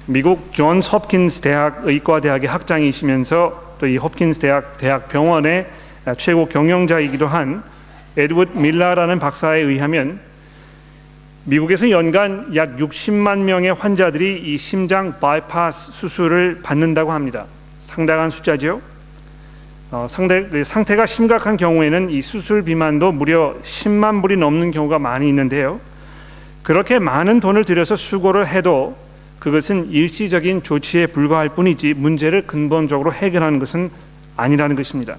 미국 존스 홉킨스 대학 의과대학의 학장이시면서 또 이 홉킨스 대학 병원의 최고 경영자이기도 한 에드워드 밀러라는 박사에 의하면 미국에서 연간 약 60만 명의 환자들이 이 심장 바이파스 수술을 받는다고 합니다. 상당한 숫자죠. 상태가 심각한 경우에는 이 수술 비만도 무려 10만 불이 넘는 경우가 많이 있는데요. 그렇게 많은 돈을 들여서 수고를 해도 그것은 일시적인 조치에 불과할 뿐이지 문제를 근본적으로 해결하는 것은 아니라는 것입니다.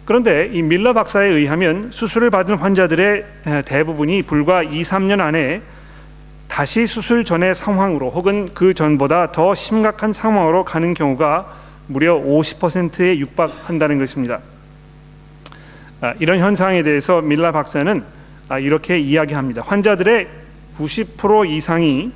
그런데 이 밀러 박사에 의하면 수술을 받은 환자들의 대부분이 불과 2~3년 안에 다시 수술 전의 상황으로 혹은 그 전보다 더 심각한 상황으로 가는 경우가 무려 50%에 육박한다는 것입니다. 이런 현상에 대해서 밀러 박사는 이렇게 이야기합니다. 환자들의 90% 이상이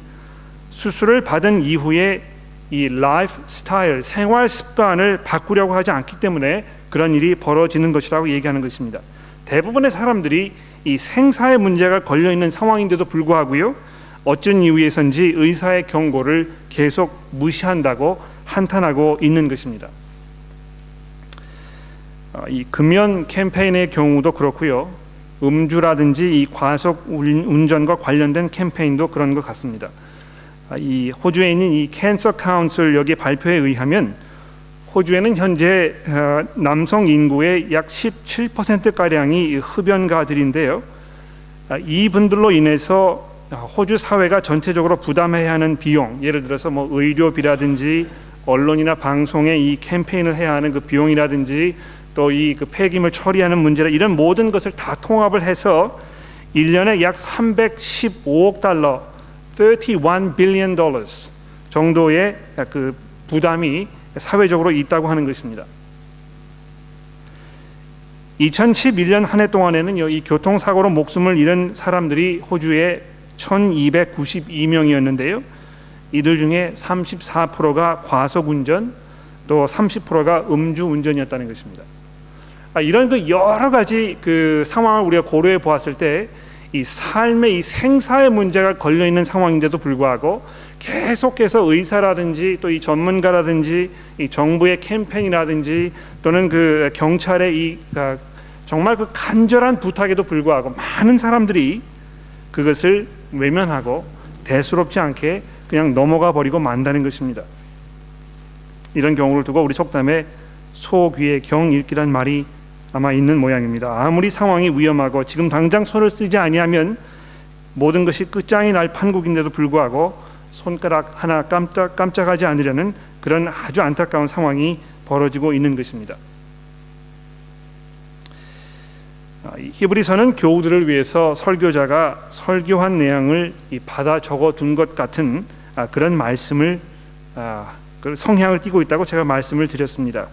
수술을 받은 이후에 이 라이프 스타일, 생활 습관을 바꾸려고 하지 않기 때문에 그런 일이 벌어지는 것이라고 얘기하는 것입니다. 대부분의 사람들이 이 생사의 문제가 걸려 있는 상황인데도 불구하고요, 어쩐 이유에선지 의사의 경고를 계속 무시한다고 한탄하고 있는 것입니다. 이 금연 캠페인의 경우도 그렇고요, 음주라든지 이 과속 운전과 관련된 캠페인도 그런 것 같습니다. 이 호주에 있는 이 캔서 카운슬 여기 발표에 의하면 호주에는 현재 남성 인구의 약 17%가량이 흡연가들인데요. 이분들로 인해서 호주 사회가 전체적으로 부담해야 하는 비용, 예를 들어서 뭐 의료비라든지 언론이나 방송에 이 캠페인을 해야 하는 그 비용이라든지 또 이 그 폐기물 처리하는 문제라 이런 모든 것을 다 통합을 해서 1년에 약 315억 달러, 31 billion dollars 정도의 그 부담이 사회적으로 있다고 하는 것입니다. 2011년 한 해 동안에는 이 교통사고로 목숨을 잃은 사람들이 호주에 1292명이었는데요. 이들 중에 34%가 과속운전, 또 30%가 음주운전이었다는 것입니다. 이런 그 여러 가지 그 상황을 우리가 고려해 보았을 때 이 삶의 이 생사의 문제가 걸려 있는 상황인데도 불구하고 계속해서 의사라든지 또 이 전문가라든지 이 정부의 캠페인이라든지 또는 그 경찰의 이 정말 그 간절한 부탁에도 불구하고 많은 사람들이 그것을 외면하고 대수롭지 않게 그냥 넘어가 버리고 만다는 것입니다. 이런 경우를 두고 우리 속담에 소귀에 경 읽기란 말이 아마 있는 모양입니다. 아무리 상황이 위험하고 지금 당장 손을 쓰지 아니하면 모든 것이 끝장이 날 판국인데도 불구하고 손가락 하나 깜짝하지 않으려는 그런 아주 안타까운 상황이 벌어지고 있는 것입니다. 히브리서는 교우들을 위해서 설교자가 설교한 내용을 받아 적어둔 것 같은 그런 말씀을 그 성향을 띠고 있다고 제가 말씀을 드렸습니다.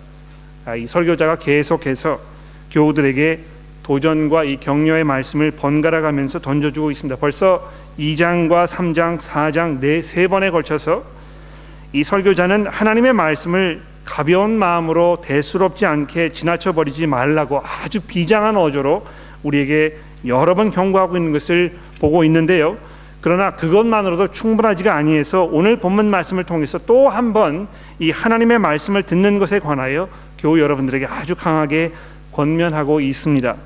이 설교자가 계속해서 교우들에게 도전과 이 격려의 말씀을 번갈아 가면서 던져주고 있습니다. 벌써 2장과 3장, 4장 세 번에 걸쳐서 이 설교자는 하나님의 말씀을 가벼운 마음으로 대수롭지 않게 지나쳐 버리지 말라고 아주 비장한 어조로 우리에게 여러 번 경고하고 있는 것을 보고 있는데요. 그러나 그것만으로도 충분하지가 아니해서 오늘 본문 말씀을 통해서 또 한 번 이 하나님의 말씀을 듣는 것에 관하여 교우 여러분들에게 아주 강하게 권면하고 있습니다.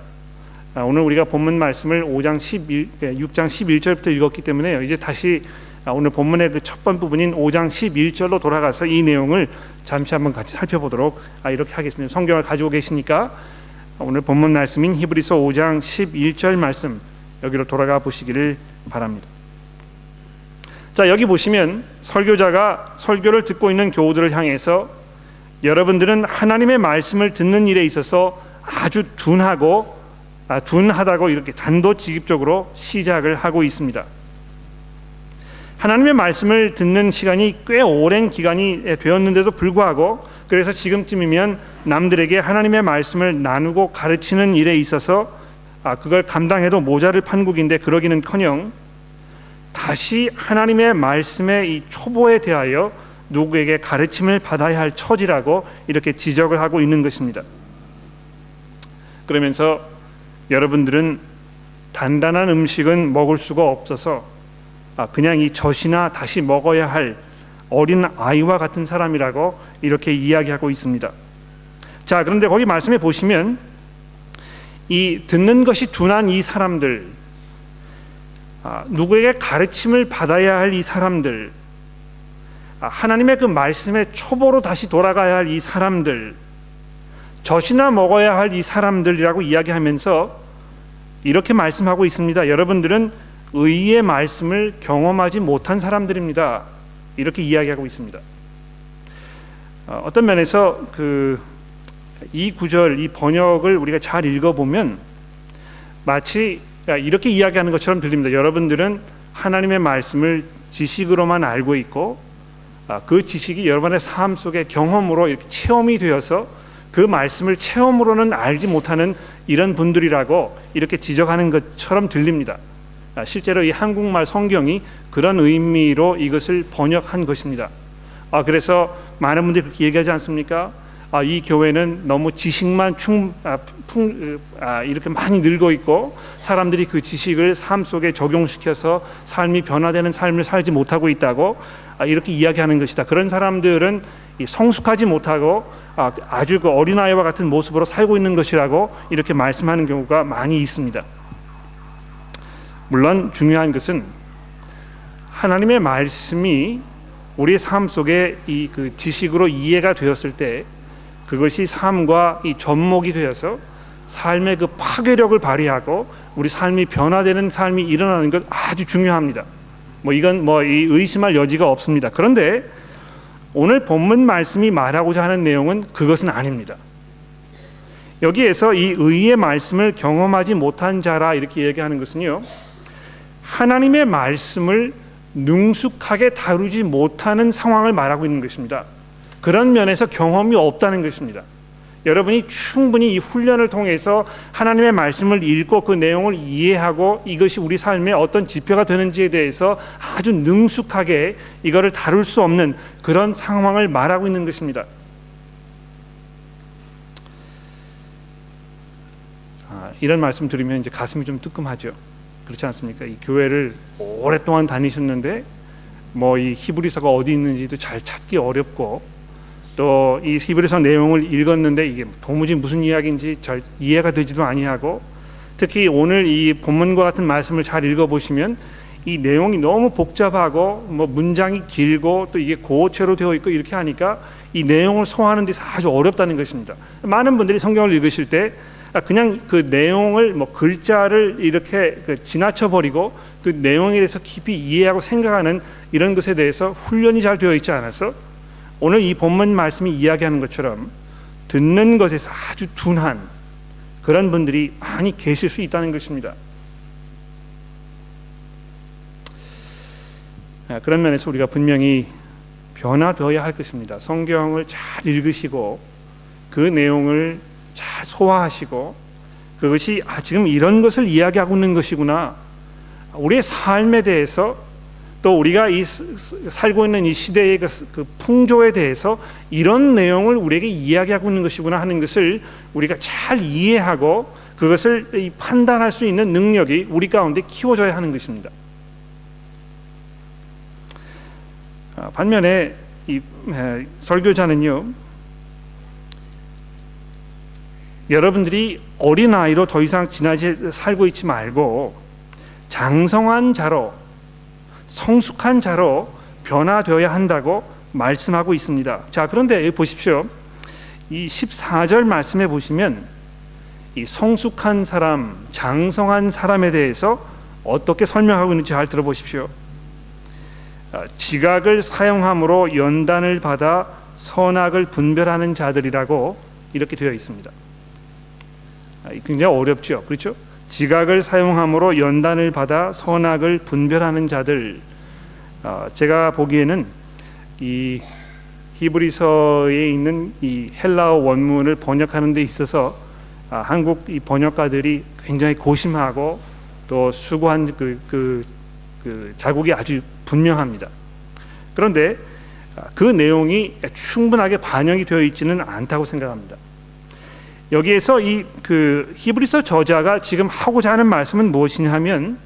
오늘 우리가 본문 말씀을 6장 11절부터 읽었기 때문에요. 이제 다시 오늘 본문의 그 첫 번 부분인 5장 11절로 돌아가서 이 내용을 잠시 한번 같이 살펴보도록 이렇게 하겠습니다. 성경을 가지고 계시니까 오늘 본문 말씀인 히브리서 5장 11절 말씀 여기로 돌아가 보시기를 바랍니다. 자, 여기 보시면 설교자가 설교를 듣고 있는 교우들을 향해서 여러분들은 하나님의 말씀을 듣는 일에 있어서 아주 둔하다고 이렇게 단도직입적으로 시작을 하고 있습니다. 하나님의 말씀을 듣는 시간이 꽤 오랜 기간이 되었는데도 불구하고 그래서 지금쯤이면 남들에게 하나님의 말씀을 나누고 가르치는 일에 있어서 그걸 감당해도 모자랄 판국인데 그러기는커녕 다시 하나님의 말씀의 이 초보에 대하여 누구에게 가르침을 받아야 할 처지라고 이렇게 지적을 하고 있는 것입니다. 그러면서 여러분들은 단단한 음식은 먹을 수가 없어서 그냥 이 젖이나 다시 먹어야 할 어린 아이와 같은 사람이라고 이렇게 이야기하고 있습니다. 자, 그런데 거기 말씀에 보시면 이 듣는 것이 둔한 이 사람들, 누구에게 가르침을 받아야 할 이 사람들, 하나님의 그 말씀의 초보로 다시 돌아가야 할 이 사람들, 젖이나 먹어야 할 이 사람들이라고 이야기하면서 이렇게 말씀하고 있습니다. 여러분들은 의의 말씀을 경험하지 못한 사람들입니다. 이렇게 이야기하고 있습니다. 어떤 면에서 이 구절, 이 번역을 우리가 잘 읽어보면 마치 이렇게 이야기하는 것처럼 들립니다. 여러분들은 하나님의 말씀을 지식으로만 알고 있고 그 지식이 여러분의 삶 속의 경험으로 이렇게 체험이 되어서 그 말씀을 체험으로는 알지 못하는 이런 분들이라고 이렇게 지적하는 것처럼 들립니다. 실제로 이 한국말 성경이 그런 의미로 이것을 번역한 것입니다. 그래서 많은 분들이 그렇게 얘기하지 않습니까? 이 교회는 너무 지식만 이렇게 많이 늘고 있고 사람들이 그 지식을 삶 속에 적용시켜서 삶이 변화되는 삶을 살지 못하고 있다고 이렇게 이야기하는 것이다. 그런 사람들은 성숙하지 못하고 아주 그 어린아이와 같은 모습으로 살고 있는 것이라고 이렇게 말씀하는 경우가 많이 있습니다. 물론 중요한 것은 하나님의 말씀이 우리의 삶 속에 이 그 지식으로 이해가 되었을 때 그것이 삶과 이 접목이 되어서 삶의 그 파괴력을 발휘하고 우리 삶이 변화되는 삶이 일어나는 것 아주 중요합니다. 이건 이 의심할 여지가 없습니다. 그런데 오늘 본문 말씀이 말하고자 하는 내용은 그것은 아닙니다. 여기에서 이 의의 말씀을 경험하지 못한 자라 이렇게 얘기하는 것은요, 하나님의 말씀을 능숙하게 다루지 못하는 상황을 말하고 있는 것입니다. 그런 면에서 경험이 없다는 것입니다. 여러분이 충분히 이 훈련을 통해서 하나님의 말씀을 읽고 그 내용을 이해하고 이것이 우리 삶의 어떤 지표가 되는지에 대해서 아주 능숙하게 이거를 다룰 수 없는 그런 상황을 말하고 있는 것입니다. 이런 말씀 들으면 이제 가슴이 좀 뜨끔하죠. 그렇지 않습니까? 이 교회를 오랫동안 다니셨는데 이 히브리서가 어디 있는지도 잘 찾기 어렵고 또 이 히브리서 내용을 읽었는데 이게 도무지 무슨 이야기인지 잘 이해가 되지도 아니하고 특히 오늘 이 본문과 같은 말씀을 잘 읽어보시면 이 내용이 너무 복잡하고 문장이 길고 또 이게 고어체로 되어 있고 이렇게 하니까 이 내용을 소화하는 데 아주 어렵다는 것입니다. 많은 분들이 성경을 읽으실 때 그냥 그 내용을 글자를 이렇게 지나쳐 버리고 그 내용에 대해서 깊이 이해하고 생각하는 이런 것에 대해서 훈련이 잘 되어 있지 않아서 오늘 이 본문 말씀이 이야기하는 것처럼 듣는 것에서 아주 둔한 그런 분들이 많이 계실 수 있다는 것입니다. 그런 면에서 우리가 분명히 변화되어야 할 것입니다. 성경을 잘 읽으시고 그 내용을 잘 소화하시고 그것이 지금 이런 것을 이야기하고 있는 것이구나, 우리의 삶에 대해서 또 우리가 살고 있는 이 시대의 그 풍조에 대해서 이런 내용을 우리에게 이야기하고 있는 것이구나 하는 것을 우리가 잘 이해하고 그것을 판단할 수 있는 능력이 우리 가운데 키워져야 하는 것입니다. 반면에 이 설교자는요, 여러분들이 어린아이로 더 이상 지나치 살고 있지 말고 장성한 자로, 성숙한 자로 변화되어야 한다고 말씀하고 있습니다. 자, 그런데 보십시오. 이 14절 말씀에 보시면 이 성숙한 사람, 장성한 사람에 대해서 어떻게 설명하고 있는지 잘 들어보십시오. 지각을 사용함으로 연단을 받아 선악을 분별하는 자들이라고 이렇게 되어 있습니다. 굉장히 어렵죠, 그렇죠? 지각을 사용함으로 연단을 받아 선악을 분별하는 자들. 제가 보기에는 이 히브리서에 있는 이 헬라어 원문을 번역하는 데 있어서 한국 이 번역가들이 굉장히 고심하고 또 수고한 그 자국이 아주 분명합니다. 그런데 그 내용이 충분하게 반영이 되어 있지는 않다고 생각합니다. 여기에서 이 히브리서 저자가 지금 하고자 하는 말씀은 무엇이냐 하면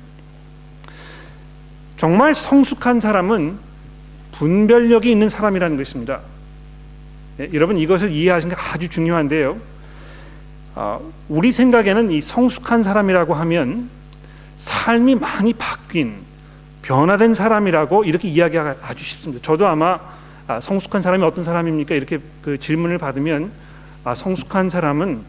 정말 성숙한 사람은 분별력이 있는 사람이라는 것입니다. 여러분 이것을 이해하시는 게 아주 중요한데요. 우리 생각에는 이 성숙한 사람이라고 하면 삶이 많이 바뀐 변화된 사람이라고 이렇게 이야기하기가 아주 쉽습니다. 저도 아마 성숙한 사람이 어떤 사람입니까? 이렇게 그 질문을 받으면 성숙한 사람은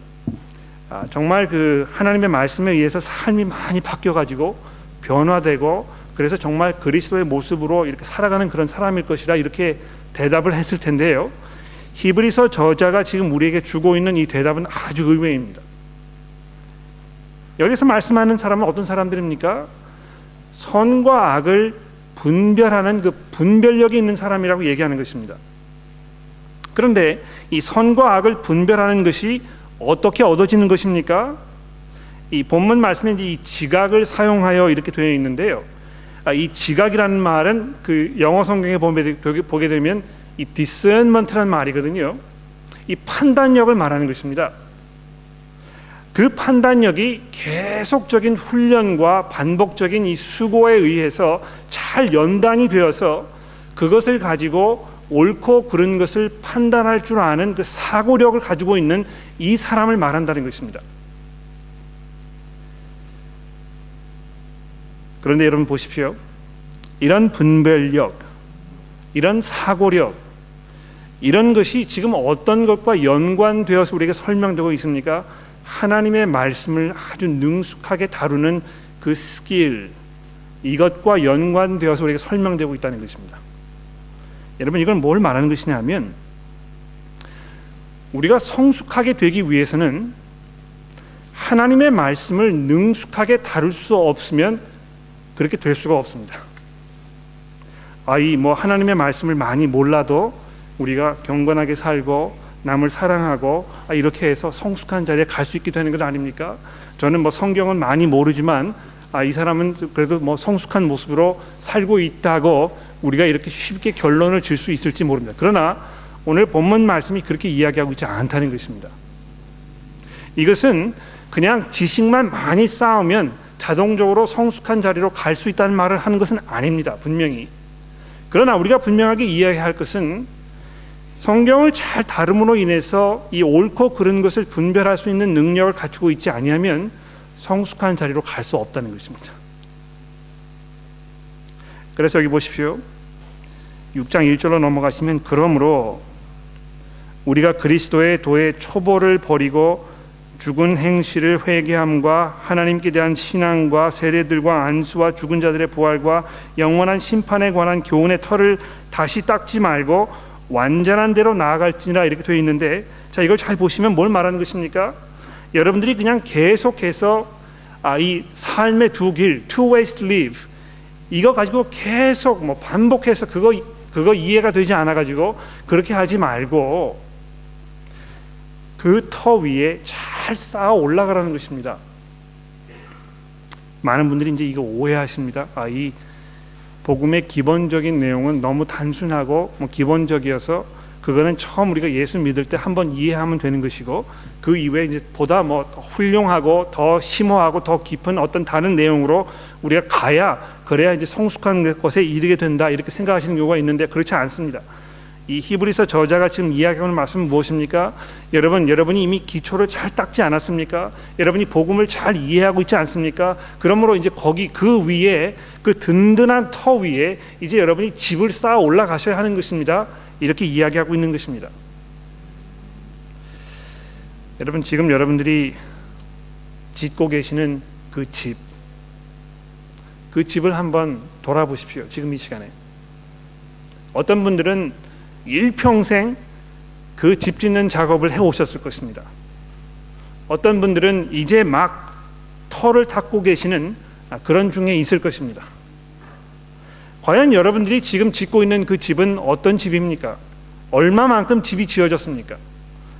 정말 그 하나님의 말씀에 의해서 삶이 많이 바뀌어가지고 변화되고 그래서 정말 그리스도의 모습으로 이렇게 살아가는 그런 사람일 것이라 이렇게 대답을 했을 텐데요. 히브리서 저자가 지금 우리에게 주고 있는 이 대답은 아주 의외입니다. 여기서 말씀하는 사람은 어떤 사람들입니까? 선과 악을 분별하는 그 분별력이 있는 사람이라고 얘기하는 것입니다. 그런데 이 선과 악을 분별하는 것이 어떻게 얻어지는 것입니까? 이 본문 말씀에 이 지각을 사용하여 이렇게 되어 있는데요. 이 지각이라는 말은 그 영어 성경에 보게 되면 이 discernment라는 말이거든요. 이 판단력을 말하는 것입니다. 그 판단력이 계속적인 훈련과 반복적인 이 수고에 의해서 잘 연단이 되어서 그것을 가지고 옳고 그른 것을 판단할 줄 아는 그 사고력을 가지고 있는 이 사람을 말한다는 것입니다. 그런데 여러분 보십시오. 이런 분별력, 이런 사고력, 이런 것이 지금 어떤 것과 연관되어서 우리에게 설명되고 있습니까? 하나님의 말씀을 아주 능숙하게 다루는 그 스킬, 이것과 연관되어서 우리에게 설명되고 있다는 것입니다. 여러분 이건 뭘 말하는 것이냐면 우리가 성숙하게 되기 위해서는 하나님의 말씀을 능숙하게 다룰 수 없으면 그렇게 될 수가 없습니다. 하나님의 말씀을 많이 몰라도 우리가 경건하게 살고 남을 사랑하고 이렇게 해서 성숙한 자리에 갈 수 있게 되는 것 아닙니까? 저는 성경은 많이 모르지만 이 사람은 그래도 성숙한 모습으로 살고 있다고 우리가 이렇게 쉽게 결론을 질 수 있을지 모릅니다. 그러나 오늘 본문 말씀이 그렇게 이야기하고 있지 않다는 것입니다. 이것은 그냥 지식만 많이 쌓으면 자동적으로 성숙한 자리로 갈 수 있다는 말을 하는 것은 아닙니다. 분명히. 그러나 우리가 분명하게 이해해야 할 것은 성경을 잘 다rum으로 인해서 이 옳고 그른 것을 분별할 수 있는 능력을 갖추고 있지 아니하면 성숙한 자리로 갈 수 없다는 것입니다. 그래서 여기 보십시오. 6장 1절로 넘어가시면 그러므로 우리가 그리스도의 도의 초보를 버리고 죽은 행실을 회개함과 하나님께 대한 신앙과 세례들과 안수와 죽은 자들의 부활과 영원한 심판에 관한 교훈의 털을 다시 닦지 말고 완전한 대로 나아갈지니라 이렇게 되어 있는데, 자 이걸 잘 보시면 뭘 말하는 것입니까? 여러분들이 그냥 계속해서 이 삶의 두 길, two ways to live, 이거 가지고 계속 반복해서 그거 이해가 되지 않아 가지고 그렇게 하지 말고 그 터 위에 잘 쌓아 올라가라는 것입니다. 많은 분들이 이제 이거 오해하십니다. 이 복음의 기본적인 내용은 너무 단순하고 기본적이어서 그거는 처음 우리가 예수 믿을 때 한번 이해하면 되는 것이고 그 이외에 이제 보다 더 훌륭하고 더 심오하고 더 깊은 어떤 다른 내용으로 우리가 그래야 이제 성숙한 것에 이르게 된다 이렇게 생각하시는 경우가 있는데 그렇지 않습니다. 이 히브리서 저자가 지금 이야기하는 말씀은 무엇입니까? 여러분이 이미 기초를 잘 닦지 않았습니까? 여러분이 복음을 잘 이해하고 있지 않습니까? 그러므로 이제 거기 그 위에 그 든든한 터 위에 이제 여러분이 집을 쌓아 올라가셔야 하는 것입니다. 이렇게 이야기하고 있는 것입니다. 여러분 지금 여러분들이 짓고 계시는 그 집을 한번 돌아보십시오. 지금 이 시간에 어떤 분들은 일평생 그 집 짓는 작업을 해오셨을 것입니다. 어떤 분들은 이제 막 터를 닦고 계시는 그런 중에 있을 것입니다. 과연 여러분들이 지금 짓고 있는 그 집은 어떤 집입니까? 얼마만큼 집이 지어졌습니까?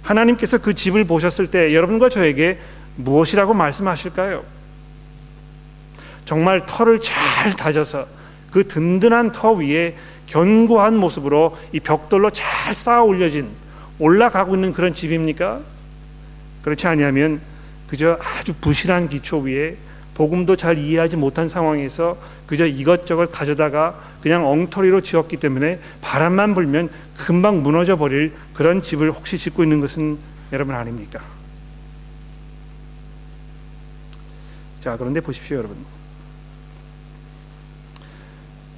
하나님께서 그 집을 보셨을 때 여러분과 저에게 무엇이라고 말씀하실까요? 정말 터를 잘 다져서 그 든든한 터 위에 견고한 모습으로 이 벽돌로 잘 쌓아 올라가고 있는 그런 집입니까? 그렇지 아니하면 그저 아주 부실한 기초 위에 복음도 잘 이해하지 못한 상황에서 그저 이것저것 가져다가 그냥 엉터리로 지었기 때문에 바람만 불면 금방 무너져 버릴 그런 집을 혹시 짓고 있는 것은 여러분 아닙니까? 자, 그런데 보십시오, 여러분.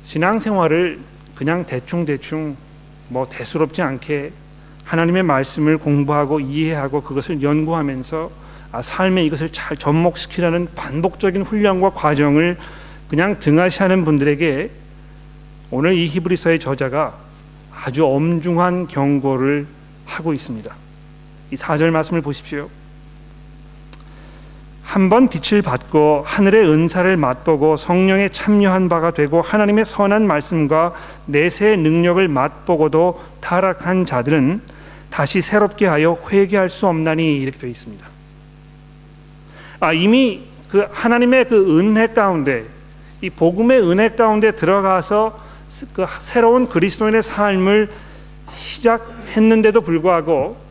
신앙생활을 그냥 대충 뭐 대수롭지 않게 하나님의 말씀을 공부하고 이해하고 그것을 연구하면서 삶에 이것을 잘 접목시키려는 반복적인 훈련과 과정을 그냥 등하시하는 분들에게 오늘 이 히브리서의 저자가 아주 엄중한 경고를 하고 있습니다. 이 4절 말씀을 보십시오. 한번 빛을 받고 하늘의 은사를 맛보고 성령에 참여한 바가 되고 하나님의 선한 말씀과 내세의 능력을 맛보고도 타락한 자들은 다시 새롭게 하여 회개할 수 없나니, 이렇게 되어 있습니다. 이미 그 하나님의 그 은혜 가운데, 이 복음의 은혜 가운데 들어가서 그 새로운 그리스도인의 삶을 시작했는데도 불구하고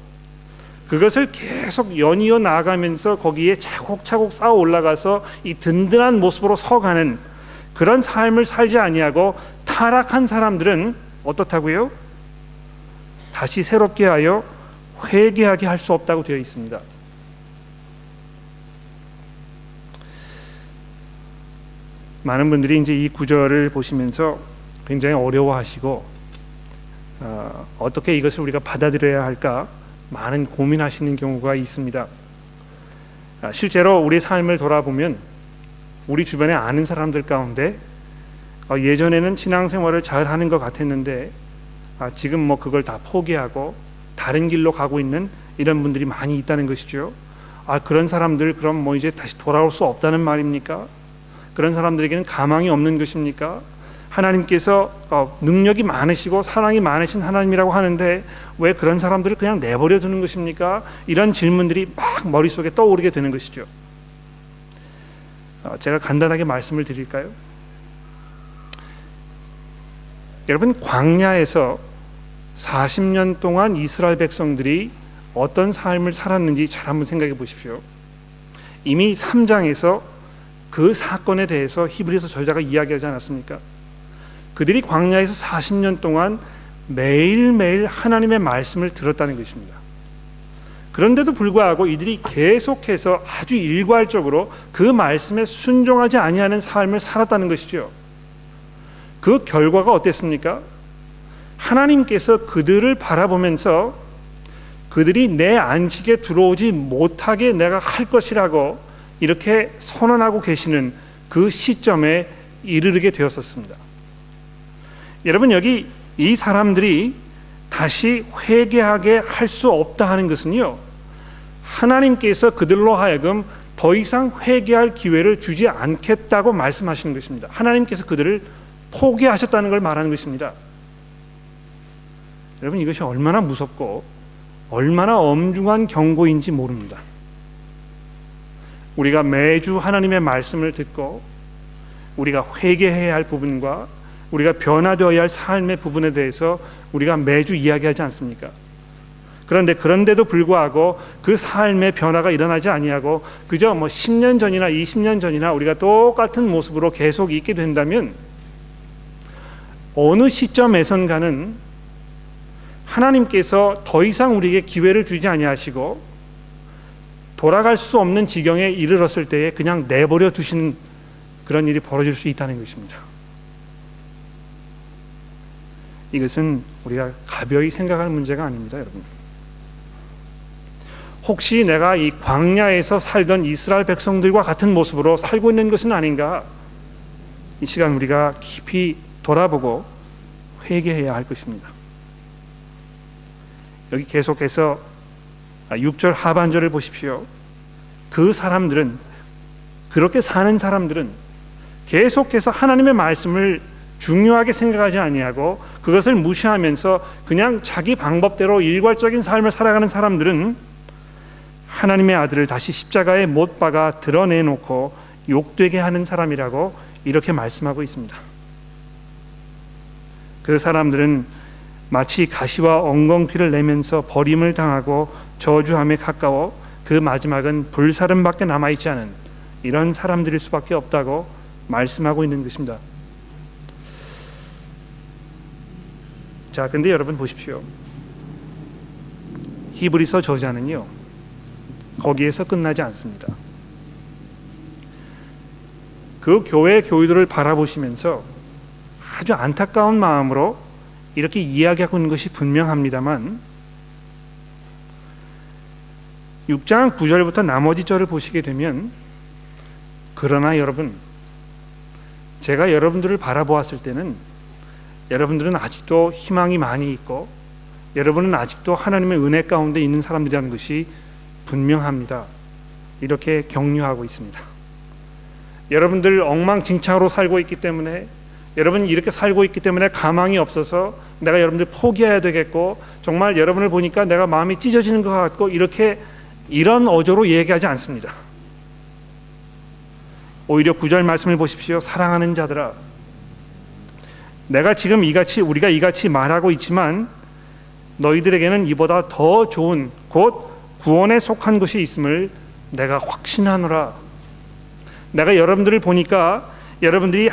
그것을 계속 연이어 나아가면서 거기에 차곡차곡 쌓아 올라가서 이 든든한 모습으로 서가는 그런 삶을 살지 아니하고 타락한 사람들은 어떻다고요? 다시 새롭게 하여 회개하게 할 수 없다고 되어 있습니다. 많은 분들이 이제 이 구절을 보시면서 굉장히 어려워하시고 어떻게 이것을 우리가 받아들여야 할까 많은 고민하시는 경우가 있습니다. 실제로 우리 삶을 돌아보면 우리 주변에 아는 사람들 가운데 예전에는 신앙생활을 잘 하는 것 같았는데 지금 뭐 그걸 다 포기하고 다른 길로 가고 있는 이런 분들이 많이 있다는 것이죠. 그런 사람들 그럼 뭐 이제 다시 돌아올 수 없다는 말입니까? 그런 사람들에게는 가망이 없는 것입니까? 하나님께서 능력이 많으시고 사랑이 많으신 하나님이라고 하는데 왜 그런 사람들을 그냥 내버려 두는 것입니까? 이런 질문들이 막 머릿속에 떠오르게 되는 것이죠. 제가 간단하게 말씀을 드릴까요? 여러분, 광야에서 40년 동안 이스라엘 백성들이 어떤 삶을 살았는지 잘 한번 생각해 보십시오. 이미 3장에서 그 사건에 대해서 히브리서 저자가 이야기하지 않았습니까? 그들이 광야에서 40년 동안 매일매일 하나님의 말씀을 들었다는 것입니다. 그런데도 불구하고 이들이 계속해서 아주 일괄적으로 그 말씀에 순종하지 아니하는 삶을 살았다는 것이죠. 그 결과가 어땠습니까? 하나님께서 그들을 바라보면서 그들이 내 안식에 들어오지 못하게 내가 할 것이라고 이렇게 선언하고 계시는 그 시점에 이르게 되었었습니다. 여러분, 여기 이 사람들이 다시 회개하게 할 수 없다 하는 것은요, 하나님께서 그들로 하여금 더 이상 회개할 기회를 주지 않겠다고 말씀하시는 것입니다. 하나님께서 그들을 포기하셨다는 걸 말하는 것입니다. 여러분, 이것이 얼마나 무섭고 얼마나 엄중한 경고인지 모릅니다. 우리가 매주 하나님의 말씀을 듣고 우리가 회개해야 할 부분과 우리가 변화되어야 할 삶의 부분에 대해서 우리가 매주 이야기하지 않습니까? 그런데도 불구하고 그 삶의 변화가 일어나지 아니하고 그저 10년 전이나 20년 전이나 우리가 똑같은 모습으로 계속 있게 된다면 어느 시점에선가는 하나님께서 더 이상 우리에게 기회를 주지 아니하시고 돌아갈 수 없는 지경에 이르렀을 때에 그냥 내버려 두시는 그런 일이 벌어질 수 있다는 것입니다. 이것은 우리가 가벼이 생각할 문제가 아닙니다, 여러분. 혹시 내가 이 광야에서 살던 이스라엘 백성들과 같은 모습으로 살고 있는 것은 아닌가? 이 시간 우리가 깊이 돌아보고 회개해야 할 것입니다. 여기 계속해서 6절 하반절을 보십시오. 그 사람들은, 그렇게 사는 사람들은 계속해서 하나님의 말씀을 중요하게 생각하지 아니하고 그것을 무시하면서 그냥 자기 방법대로 일괄적인 삶을 살아가는 사람들은 하나님의 아들을 다시 십자가에 못 박아 드러내놓고 욕되게 하는 사람이라고 이렇게 말씀하고 있습니다. 그 사람들은 마치 가시와 엉겅퀴를 내면서 버림을 당하고 저주함에 가까워 그 마지막은 불사름밖에 남아있지 않은 이런 사람들일 수밖에 없다고 말씀하고 있는 것입니다. 자, 근데 여러분 보십시오. 히브리서 저자는요, 거기에서 끝나지 않습니다. 그 교회 교우들을 바라보시면서 아주 안타까운 마음으로 이렇게 이야기하고 있는 것이 분명합니다만 6장 9절부터 나머지 절을 보시게 되면, 그러나 여러분, 제가 여러분들을 바라보았을 때는 여러분들은 아직도 희망이 많이 있고 여러분은 아직도 하나님의 은혜 가운데 있는 사람들이라는 것이 분명합니다. 이렇게 격려하고 있습니다. 여러분들 엉망진창으로 살고 있기 때문에, 여러분 이렇게 살고 있기 때문에 가망이 없어서 내가 여러분들 포기해야 되겠고, 정말 여러분을 보니까 내가 마음이 찢어지는 것 같고, 이런 어조로 얘기하지 않습니다. 오히려 9절 말씀을 보십시오. 사랑하는 자들아, 내가 지금 우리가 이같이 말하고 있지만 너희들에게는 이보다 더 좋은 곧 구원에 속한 것이 있음을 내가 확신하노라. 내가 여러분들을 보니까 여러분들이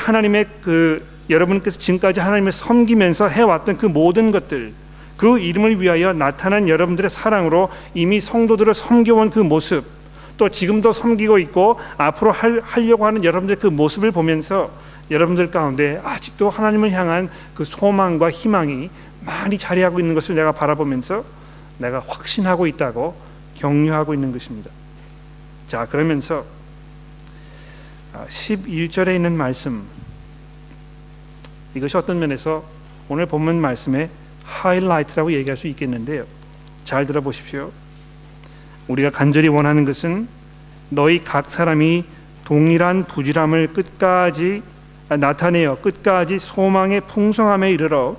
여러분께서 지금까지 하나님을 섬기면서 해왔던 그 모든 것들, 그 이름을 위하여 나타난 여러분들의 사랑으로 이미 성도들을 섬겨온 그 모습, 또 지금도 섬기고 있고 앞으로 하려고 하는 여러분들의 그 모습을 보면서 여러분들 가운데 아직도 하나님을 향한 그 소망과 희망이 많이 자리하고 있는 것을 내가 바라보면서 내가 확신하고 있다고 격려하고 있는 것입니다. 자, 그러면서 11절에 있는 말씀, 이것이 어떤 면에서 오늘 본문 말씀의 하이라이트라고 얘기할 수 있겠는데요. 잘 들어보십시오. 우리가 간절히 원하는 것은 너희 각 사람이 동일한 부지런함을 끝까지 나타내어 끝까지 소망의 풍성함에 이르러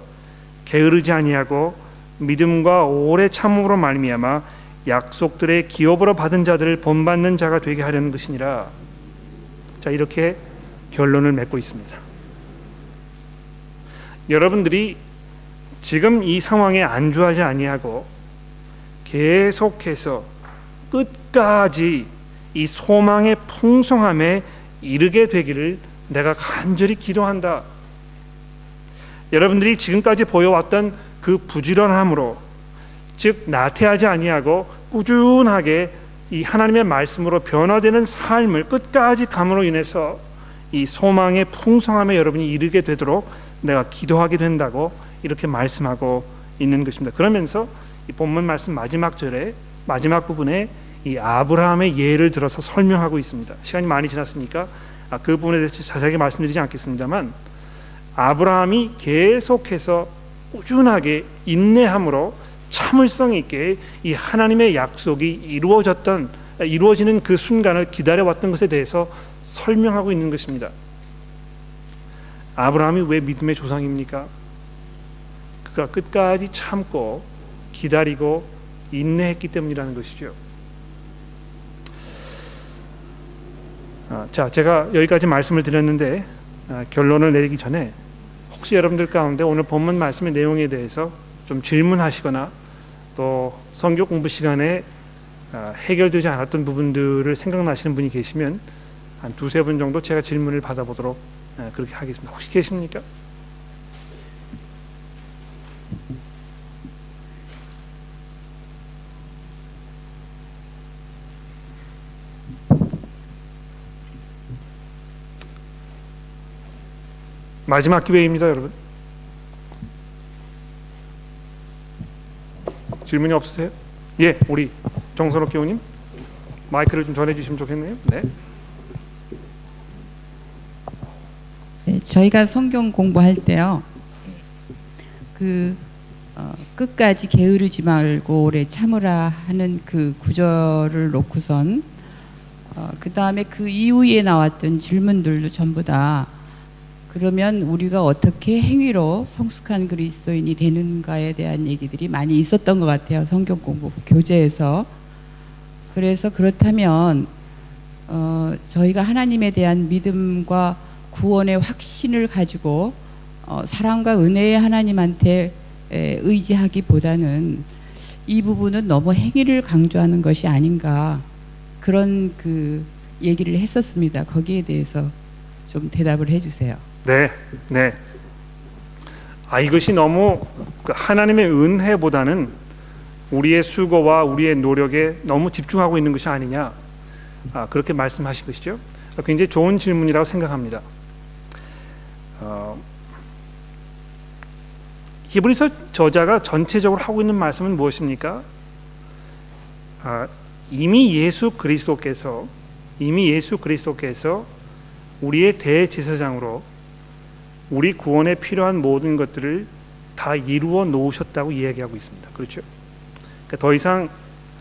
게으르지 아니하고 믿음과 오래 참음으로 말미암아 약속들의 기업으로 받은 자들을 본받는 자가 되게 하려는 것이니라. 자, 이렇게 결론을 맺고 있습니다. 여러분들이 지금 이 상황에 안주하지 아니하고 계속해서 끝까지 이 소망의 풍성함에 이르게 되기를 내가 간절히 기도한다. 여러분들이 지금까지 보여왔던 그 부지런함으로, 즉 나태하지 아니하고 꾸준하게 이 하나님의 말씀으로 변화되는 삶을 끝까지 감으로 인해서 이 소망의 풍성함에 여러분이 이르게 되도록 내가 기도하게 된다고 이렇게 말씀하고 있는 것입니다. 그러면서 이 본문 말씀 마지막 절에 마지막 부분에 이 아브라함의 예를 들어서 설명하고 있습니다. 시간이 많이 지났으니까 그 부분에 대해서 자세하게 말씀드리지 않겠습니다만, 아브라함이 계속해서 꾸준하게 인내함으로 참을성 있게 이 하나님의 약속이 이루어지는 그 순간을 기다려왔던 것에 대해서 설명하고 있는 것입니다. 아브라함이 왜 믿음의 조상입니까? 그가 끝까지 참고 기다리고 인내했기 때문이라는 것이죠. 자, 제가 여기까지 말씀을 드렸는데 결론을 내리기 전에 혹시 여러분들 가운데 오늘 본문 말씀의 내용에 대해서 좀 질문하시거나 또 성경 공부 시간에 해결되지 않았던 부분들을 생각나시는 분이 계시면 한 두세 분 정도 제가 질문을 받아보도록 그렇게 하겠습니다. 혹시 계십니까? 마지막 기회입니다, 여러분. 질문이 없으세요? 예, 우리 정선옥 교우님 마이크를 좀 전해주시면 좋겠네요. 네. 네, 저희가 성경 공부할 때요, 끝까지 게으르지 말고 오래 참으라 하는 그 구절을 놓고선 그 다음에 그 이후에 나왔던 질문들도 전부 다 그러면 우리가 어떻게 행위로 성숙한 그리스도인이 되는가에 대한 얘기들이 많이 있었던 것 같아요. 성경 공부 교재에서. 그래서 그렇다면 저희가 하나님에 대한 믿음과 구원의 확신을 가지고 사랑과 은혜의 하나님한테 의지하기보다는 이 부분은 너무 행위를 강조하는 것이 아닌가, 그런 그 얘기를 했었습니다. 거기에 대해서 좀 대답을 해주세요. 네, 네. 이것이 너무 그 하나님의 은혜보다는 우리의 수고와 우리의 노력에 너무 집중하고 있는 것이 아니냐, 그렇게 말씀하신 것이죠. 굉장히 좋은 질문이라고 생각합니다. 히브리서 저자가 전체적으로 하고 있는 말씀은 무엇입니까? 이미 예수 그리스도께서 우리의 대제사장으로 우리 구원에 필요한 모든 것들을 다 이루어 놓으셨다고 이야기하고 있습니다. 그렇죠? 그러니까 더 이상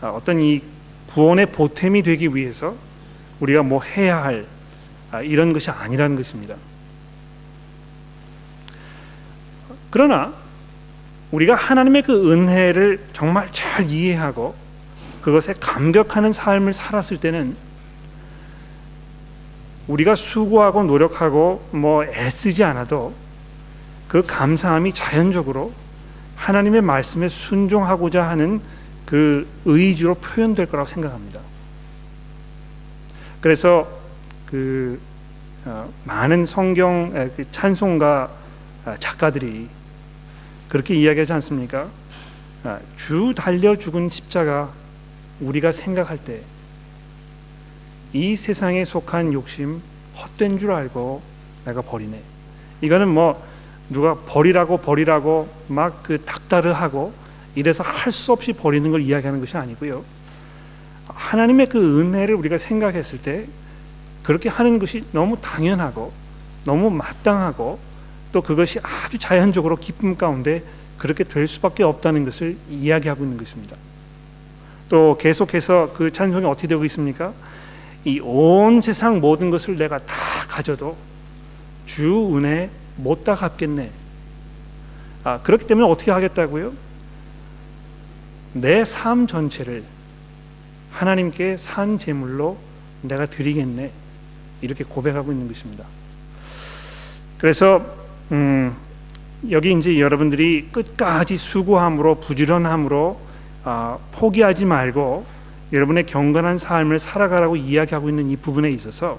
어떤 이 구원의 보탬이 되기 위해서 우리가 뭐 해야 할 이런 것이 아니라는 것입니다. 그러나 우리가 하나님의 그 은혜를 정말 잘 이해하고 그것에 감격하는 삶을 살았을 때는 우리가 수고하고 노력하고 뭐 애쓰지 않아도 그 감사함이 자연적으로 하나님의 말씀에 순종하고자 하는 그 의지로 표현될 거라고 생각합니다. 그래서 많은 성경 찬송가 작가들이 그렇게 이야기하지 않습니까? 주 달려 죽은 십자가 우리가 생각할 때 이 세상에 속한 욕심 헛된 줄 알고 내가 버리네. 이거는 뭐 누가 버리라고 막 그 닥달을 이래서 할 수 없이 버리는 걸 이야기하는 것이 아니고요. 하나님의 그 은혜를 우리가 생각했을 때 그렇게 하는 것이 너무 당연하고 너무 마땅하고 또 그것이 아주 자연적으로 기쁨 가운데 그렇게 될 수밖에 없다는 것을 이야기하고 있는 것입니다. 또 계속해서 그 찬송이 어떻게 되고 있습니까? 이 온 세상 모든 것을 내가 다 가져도 주 은혜 못 다 갚겠네. 그렇기 때문에 어떻게 하겠다고요? 내 삶 전체를 하나님께 산 제물로 내가 드리겠네. 이렇게 고백하고 있는 것입니다. 그래서 여기 이제 여러분들이 끝까지 수고함으로 부지런함으로 포기하지 말고 여러분의 경건한 삶을 살아가라고 이야기하고 있는 이 부분에 있어서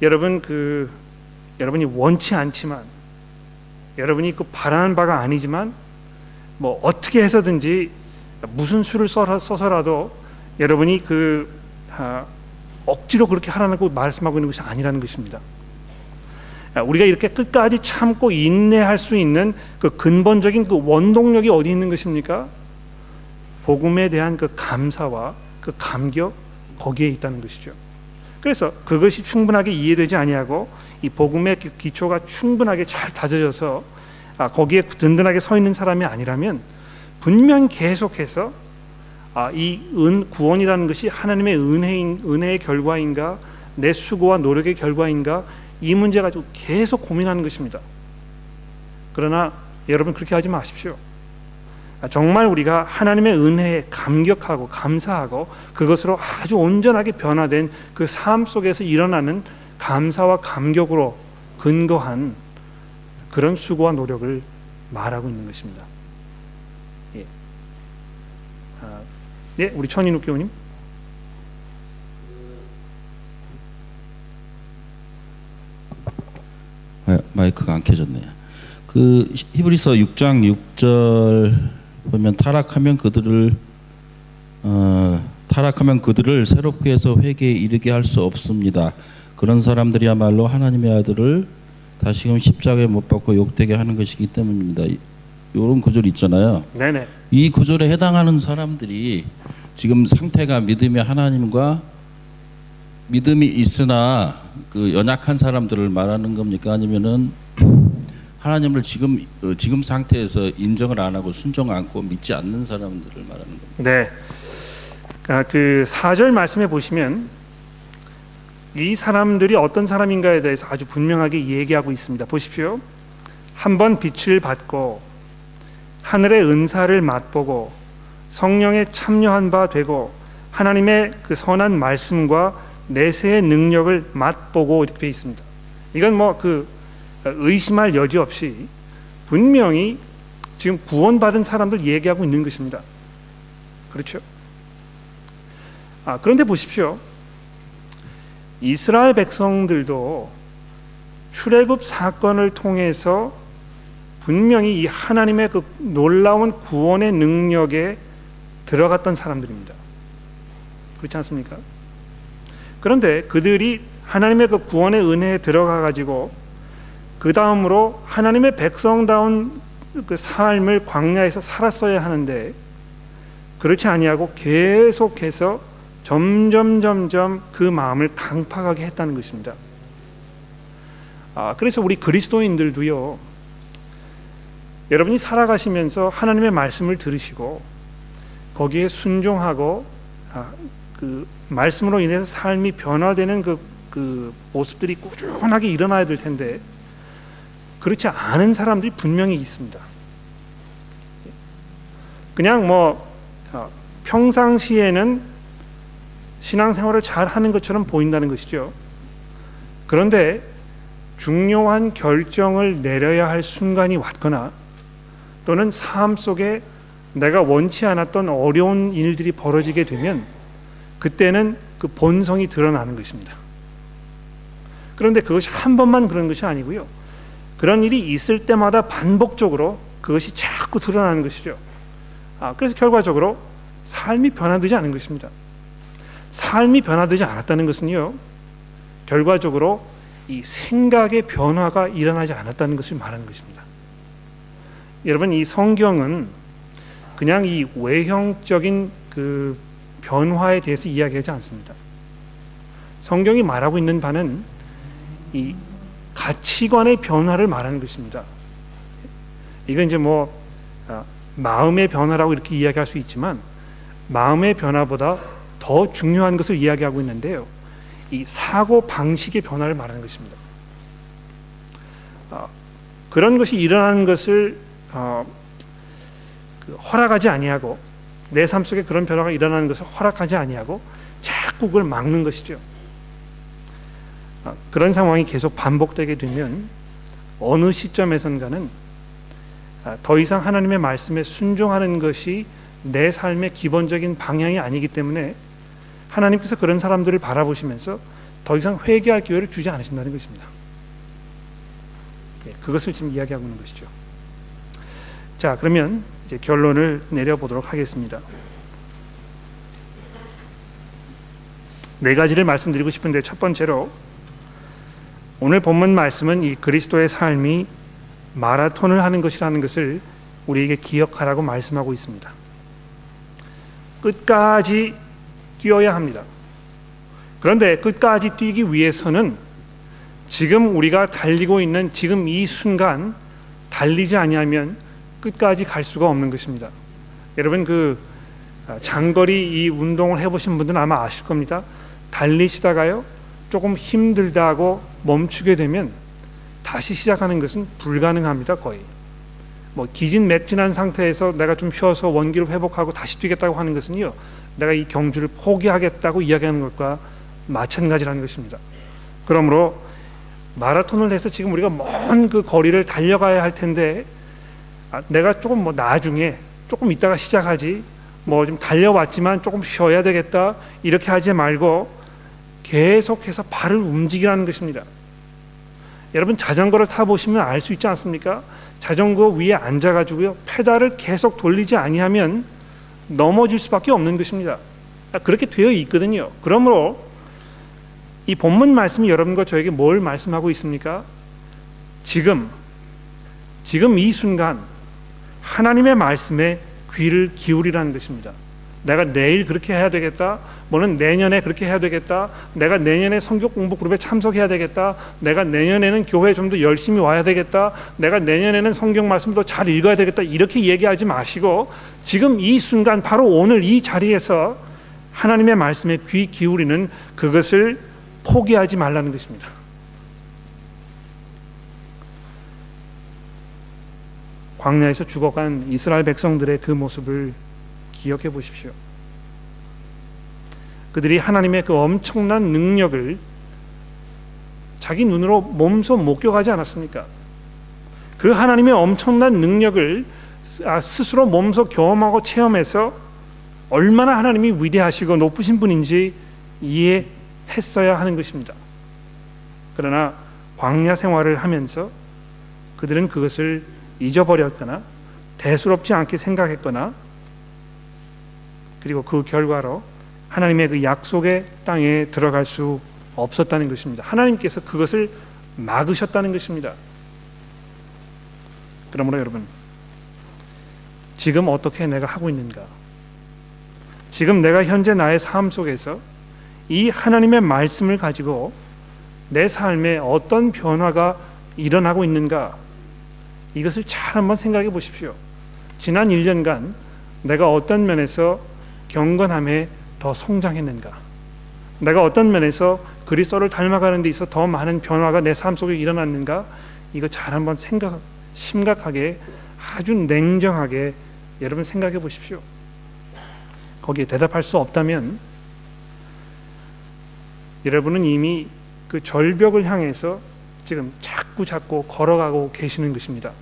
여러분이 원치 않지만 여러분이 그 바라는 바가 아니지만 뭐 어떻게 해서든지 무슨 수를 써서라도 여러분이 억지로 그렇게 하라고 말씀하고 있는 것이 아니라는 것입니다. 우리가 이렇게 끝까지 참고 인내할 수 있는 그 근본적인 그 원동력이 어디 있는 것입니까? 복음에 대한 그 감사와 그 감격 거기에 있다는 것이죠. 그래서 그것이 충분하게 이해되지 아니하고 이 복음의 그 기초가 충분하게 잘 다져져서 거기에 든든하게 서 있는 사람이 아니라면 분명 계속해서 이 구원이라는 것이 하나님의 은혜의 결과인가 내 수고와 노력의 결과인가 이 문제 가지고 계속 고민하는 것입니다. 그러나 여러분 그렇게 하지 마십시오. 정말 우리가 하나님의 은혜에 감격하고 감사하고 그것으로 아주 온전하게 변화된 그 삶 속에서 일어나는 감사와 감격으로 근거한 그런 수고와 노력을 말하고 있는 것입니다. 네, 우리 천인욱 교우님. 마이크가 안 켜졌네요. 그 히브리서 6장 6절 보면 타락하면 그들을 새롭게 해서 회개에 이르게 할 수 없습니다. 그런 사람들이야말로 하나님의 아들을 다시금 십자가에 못 박고 욕되게 하는 것이기 때문입니다. 이런 구절 있잖아요. 네네. 이 구절에 해당하는 사람들이 지금 상태가 하나님이 믿음이 있으나 그 연약한 사람들을 말하는 겁니까? 아니면은 하나님을 지금 상태에서 인정을 안 하고 순종 않고 믿지 않는 사람들을 말하는 겁니다. 네. 그 4절 말씀에 보시면 이 사람들이 어떤 사람인가에 대해서 아주 분명하게 얘기하고 있습니다. 보십시오. 한번 빛을 받고 하늘의 은사를 맛보고 성령에 참여한 바 되고 하나님의 그 선한 말씀과 내세의 능력을 맛보고 이렇게 되어 있습니다. 이건 뭐 의심할 여지 없이 분명히 지금 구원받은 사람들 얘기하고 있는 것입니다. 그렇죠? 그런데 보십시오. 이스라엘 백성들도 출애굽 사건을 통해서 분명히 이 하나님의 그 놀라운 구원의 능력에 들어갔던 사람들입니다. 그렇지 않습니까? 그런데 그들이 하나님의 그 구원의 은혜에 들어가 가지고 그 다음으로 하나님의 백성다운 그 삶을 광야에서 살았어야 하는데 그렇지 아니하고 계속해서 점점 그 마음을 강팍하게 했다는 것입니다. 그래서 우리 그리스도인들도요, 여러분이 살아가시면서 하나님의 말씀을 들으시고 거기에 순종하고 그 말씀으로 인해서 삶이 변화되는 그 모습들이 꾸준하게 일어나야 될 텐데 그렇지 않은 사람들이 분명히 있습니다. 그냥 평상시에는 신앙생활을 잘 하는 것처럼 보인다는 것이죠. 그런데 중요한 결정을 내려야 할 순간이 왔거나 또는 삶 속에 내가 원치 않았던 어려운 일들이 벌어지게 되면 그때는 그 본성이 드러나는 것입니다. 그런데 그것이 한 번만 그런 것이 아니고요, 그런 일이 있을 때마다 반복적으로 그것이 자꾸 드러나는 것이죠. 그래서 결과적으로 삶이 변화되지 않은 것입니다. 삶이 변화되지 않았다는 것은요, 결과적으로 이 생각의 변화가 일어나지 않았다는 것을 말하는 것입니다. 여러분, 이 성경은 그냥 이 외형적인 그 변화에 대해서 이야기하지 않습니다. 성경이 말하고 있는 바는 이 가치관의 변화를 말하는 것입니다. 이건 이제 마음의 변화라고 이렇게 이야기할 수 있지만 마음의 변화보다 더 중요한 것을 이야기하고 있는데요, 이 사고 방식의 변화를 말하는 것입니다. 그런 것이 일어나는 것을 허락하지 아니하고, 내 삶 속에 그런 변화가 일어나는 것을 허락하지 아니하고 자꾸 그걸 막는 것이죠. 그런 상황이 계속 반복되게 되면 어느 시점에선가는 더 이상 하나님의 말씀에 순종하는 것이 내 삶의 기본적인 방향이 아니기 때문에 하나님께서 그런 사람들을 바라보시면서 더 이상 회개할 기회를 주지 않으신다는 것입니다. 그것을 지금 이야기하고 있는 것이죠. 자, 그러면 이제 결론을 내려보도록 하겠습니다. 네 가지를 말씀드리고 싶은데, 첫 번째로 오늘 본문 말씀은 이 그리스도의 삶이 마라톤을 하는 것이라는 것을 우리에게 기억하라고 말씀하고 있습니다. 끝까지 뛰어야 합니다. 그런데 끝까지 뛰기 위해서는 지금 우리가 달리고 있는 지금 이 순간 달리지 아니하면 끝까지 갈 수가 없는 것입니다. 여러분, 그 장거리 이 운동을 해보신 분들은 아마 아실 겁니다. 달리시다가요 조금 힘들다고 멈추게 되면 다시 시작하는 것은 불가능합니다. 거의 기진맥진한 상태에서 내가 좀 쉬어서 원기를 회복하고 다시 뛰겠다고 하는 것은요, 내가 이 경주를 포기하겠다고 이야기하는 것과 마찬가지라는 것입니다. 그러므로 마라톤을 해서 지금 우리가 먼 그 거리를 달려가야 할 텐데 내가 조금 나중에 조금 이따가 시작하지, 좀 달려왔지만 조금 쉬어야 되겠다, 이렇게 하지 말고 계속해서 발을 움직이라는 것입니다. 여러분, 자전거를 타보시면 알 수 있지 않습니까? 자전거 위에 앉아가지고요 페달을 계속 돌리지 아니하면 넘어질 수밖에 없는 것입니다. 그렇게 되어 있거든요. 그러므로 이 본문 말씀이 여러분과 저에게 뭘 말씀하고 있습니까? 지금 이 순간 하나님의 말씀에 귀를 기울이라는 것입니다. 내가 내일 그렇게 해야 되겠다, 뭐는 내년에 그렇게 해야 되겠다, 내가 내년에 성경 공부 그룹에 참석해야 되겠다, 내가 내년에는 교회에 좀 더 열심히 와야 되겠다, 내가 내년에는 성경 말씀을 더 잘 읽어야 되겠다, 이렇게 얘기하지 마시고 지금 이 순간 바로 오늘 이 자리에서 하나님의 말씀에 귀 기울이는 그것을 포기하지 말라는 것입니다. 광야에서 죽어간 이스라엘 백성들의 그 모습을 기억해 보십시오. 그들이 하나님의 그 엄청난 능력을 자기 눈으로 몸소 목격하지 않았습니까? 그 하나님의 엄청난 능력을 스스로 몸소 경험하고 체험해서 얼마나 하나님이 위대하시고 높으신 분인지 했어야 하는 것입니다. 그러나 광야 생활을 하면서 그들은 그것을 잊어버렸거나 대수롭지 않게 생각했거나, 그리고 그 결과로 하나님의 그 약속의 땅에 들어갈 수 없었다는 것입니다. 하나님께서 그것을 막으셨다는 것입니다. 그러므로 여러분, 지금 어떻게 내가 하고 있는가? 지금 내가 현재 나의 삶 속에서 이 하나님의 말씀을 가지고 내 삶에 어떤 변화가 일어나고 있는가? 이것을 잘 한번 생각해 보십시오. 지난 1년간 내가 어떤 면에서 경건함에 더 성장했는가? 내가 어떤 면에서 그리스도를 닮아가는 데 있어 더 많은 변화가 내 삶 속에 일어났는가? 이거 잘 한번 심각하게, 아주 냉정하게 여러분 생각해 보십시오. 거기에 대답할 수 없다면 여러분은 이미 그 절벽을 향해서 지금 자꾸 걸어가고 계시는 것입니다.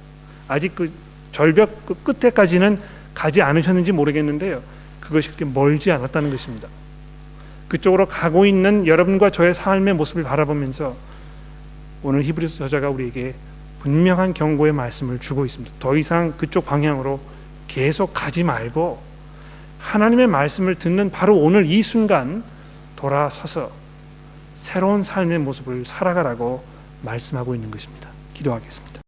아직 그 절벽 그 끝에까지는 가지 않으셨는지 모르겠는데요, 그것이 그렇게 멀지 않았다는 것입니다. 그쪽으로 가고 있는 여러분과 저의 삶의 모습을 바라보면서 오늘 히브리서 저자가 우리에게 분명한 경고의 말씀을 주고 있습니다. 더 이상 그쪽 방향으로 계속 가지 말고 하나님의 말씀을 듣는 바로 오늘 이 순간 돌아서서 새로운 삶의 모습을 살아가라고 말씀하고 있는 것입니다. 기도하겠습니다.